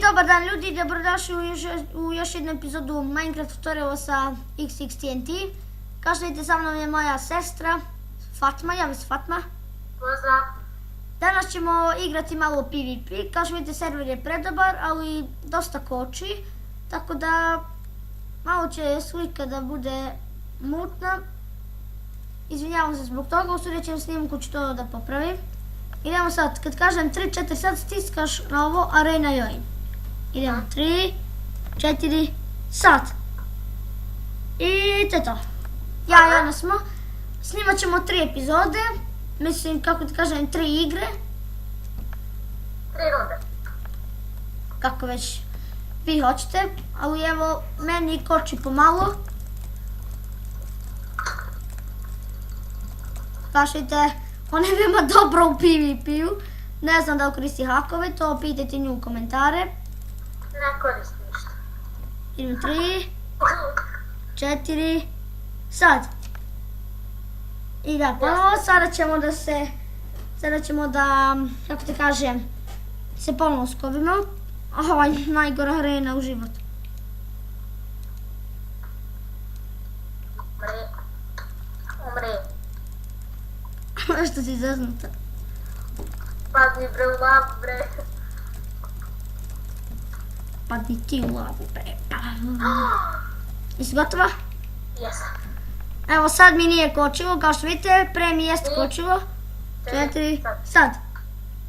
Dobar dan ljudi, dobrodošli u još jednu epizodu Minecraft tutoriala sa XXTNT. Kao što vidite, sa mnom je moja sestra Fatma, javi se Fatma. Pozdrav. Danas ćemo igrati malo PvP. Kao što vidite, server je predobar, ali dosta koči, tako da malo će slika da bude mutna. Izvinjavam se zbog toga, u sljedećem snimku ću to da popravim. Idemo sad, kad kažem 3, 4, sad stiskaš na ovo Arena Join. Idemo 3, 4, sad. I to je to. Ja i ona smo. Snimat ćemo 3 epizode. Mislim, kako ti kažem, 3 igre. 3 runde. Kako već vi hoćete. Ali evo, meni koči pomalo. Kašite, ona je veoma dobra u PvP-u. Ne znam da li koristi hakove, to pitajte nju u komentare. Ne koristim ništa. Idemo 3, 4, sad. I da, ponovo sada ćemo da, kako te kažem, se ponovo skobimo. Ovo je najgora arena u životu. Umri. Što si zaznuta? Padni bre u lavu bre. Padni ti u lavu, bre. Jesi gotova? Jesam. Evo sad mi nije kočilo, kao što vidite, pre mi jeste kočilo. 4, sad.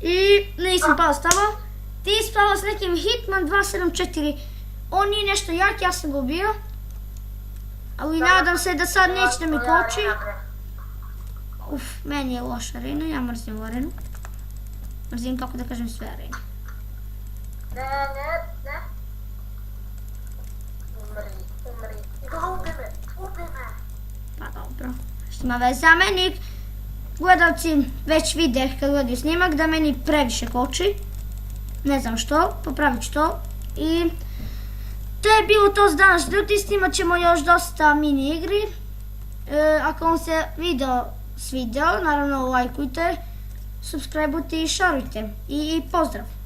I nisam pao s tamo. Ti spavao s nekim Hitman 274. On nije nešto jak, ja sam ga ubio. Ali nadam se da sad neće da mi koči. Uf, meni je loša arena, ja mrzim ovu arenu. Mrzim, kako da kažem, sve arene. Ne. Umri. Ubi me. Pa dobro, što ima veze. A meni, gledalci već vide kad gledaju snimak da meni previše koči. Ne znam što, popravit ću to. I to je bilo to za danas ljudi, snimat ćemo još dosta mini igri. Ako vam se video svidio, naravno lajkujte, subscribeujte i šarujte. I pozdrav!